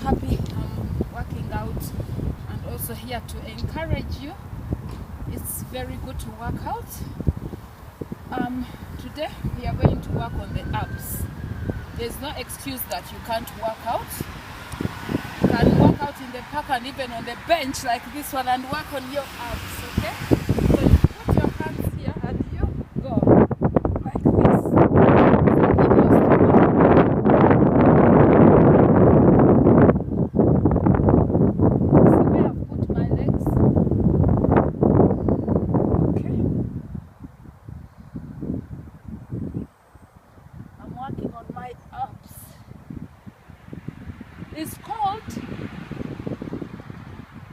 happy I'm working out, and also here to encourage you. It's very good to work out. Today we are going to work on the abs. There's no excuse that you can't work out. You can work out in the park and even on the bench like this one and work on your abs, okay? So you put your hands here and you go like this. See where I've put my legs? Okay. I'm working on my abs. It's cold.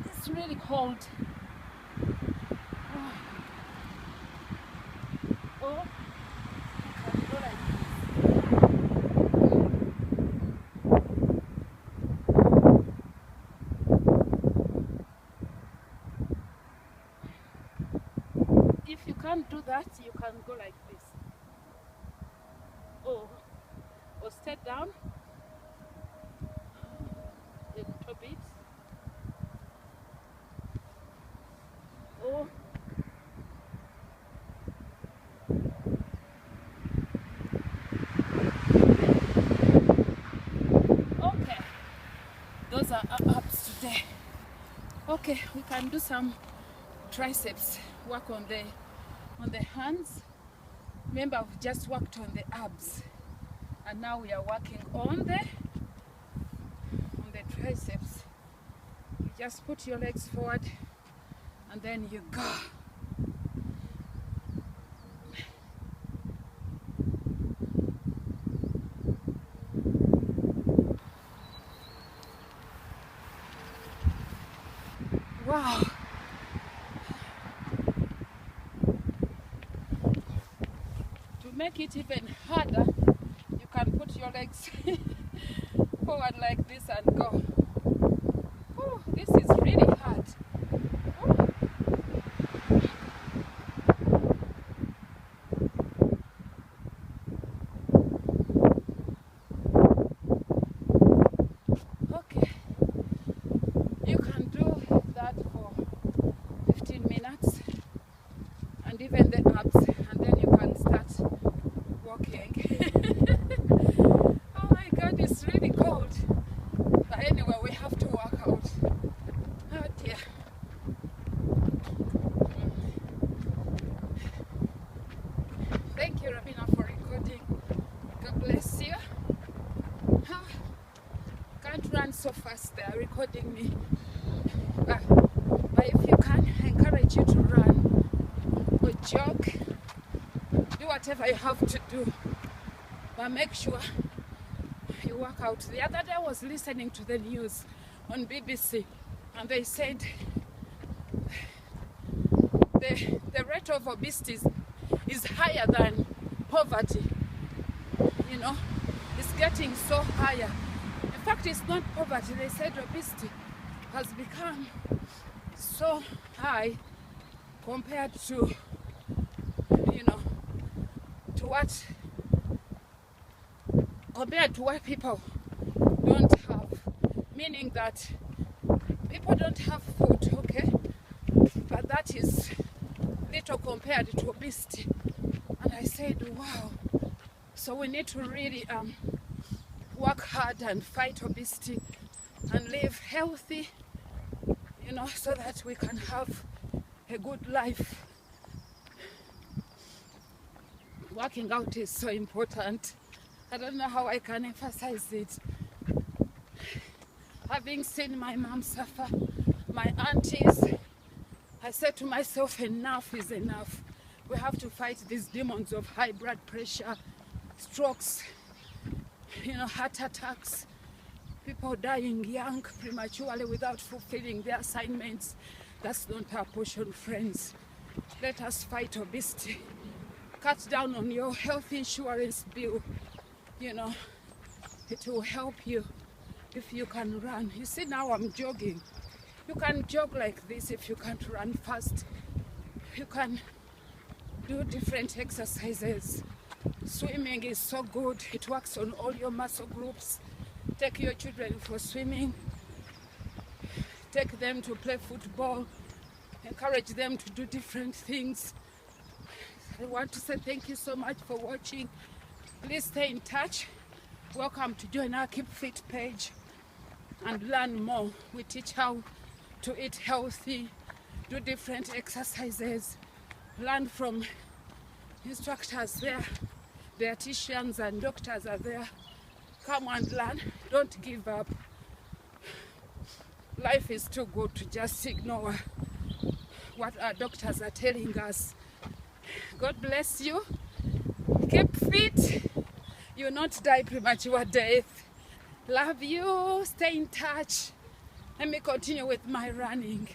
It's really cold. Oh, I can go like this. If you can't do that, you can go like this. Or stay down a little bit. Oh, okay. Those are our abs today. Okay, we can do some triceps. Work on the hands. Remember, we've just worked on the abs, and now we are working on the triceps. You just put your legs forward and then you go. Wow. To make it even harder, you can put your legs forward like this and go. Oh, this is really hard. Oh. Okay, you can do that for 15 minutes and even the abs, and then you can start walking. Oh my God, it's really cold. But anyway, we have to work out. Oh dear. Thank you, Rabina, for recording. God bless you. Can't run so fast, they are recording me. But if you can, I encourage you to run or jog. Do whatever you have to do. But make sure you work out. The other day I was listening to the news on BBC, and they said the rate of obesity is higher than poverty. You know, it's getting so higher. In fact, it's not poverty. They said obesity has become so high compared to, you know, compared to what people don't have. Meaning that people don't have food, okay? But that is little compared to obesity. And I said, wow. So we need to really work hard and fight obesity and live healthy, you know, so that we can have a good life. Working out is so important. I don't know how I can emphasize it. Having seen my mom suffer, my aunties, I said to myself, enough is enough. We have to fight these demons of high blood pressure, strokes, you know, heart attacks, people dying young, prematurely, without fulfilling their assignments. That's not our portion, friends. Let us fight obesity. Cut down on your health insurance bill. You know, it will help you if you can run. You see, now I'm jogging. You can jog like this if you can't run fast. You can do different exercises. Swimming is so good. It works on all your muscle groups. Take your children for swimming. Take them to play football. Encourage them to do different things. I want to say thank you so much for watching. Please stay in touch. Welcome to join our Keep Fit page and learn more. We teach how to eat healthy, do different exercises, learn from instructors there, dietitians and doctors are there. Come and learn. Don't give up. Life is too good to just ignore what our doctors are telling us. God bless you. Keep fit. You will not die premature death. Love you. Stay in touch. Let me continue with my running.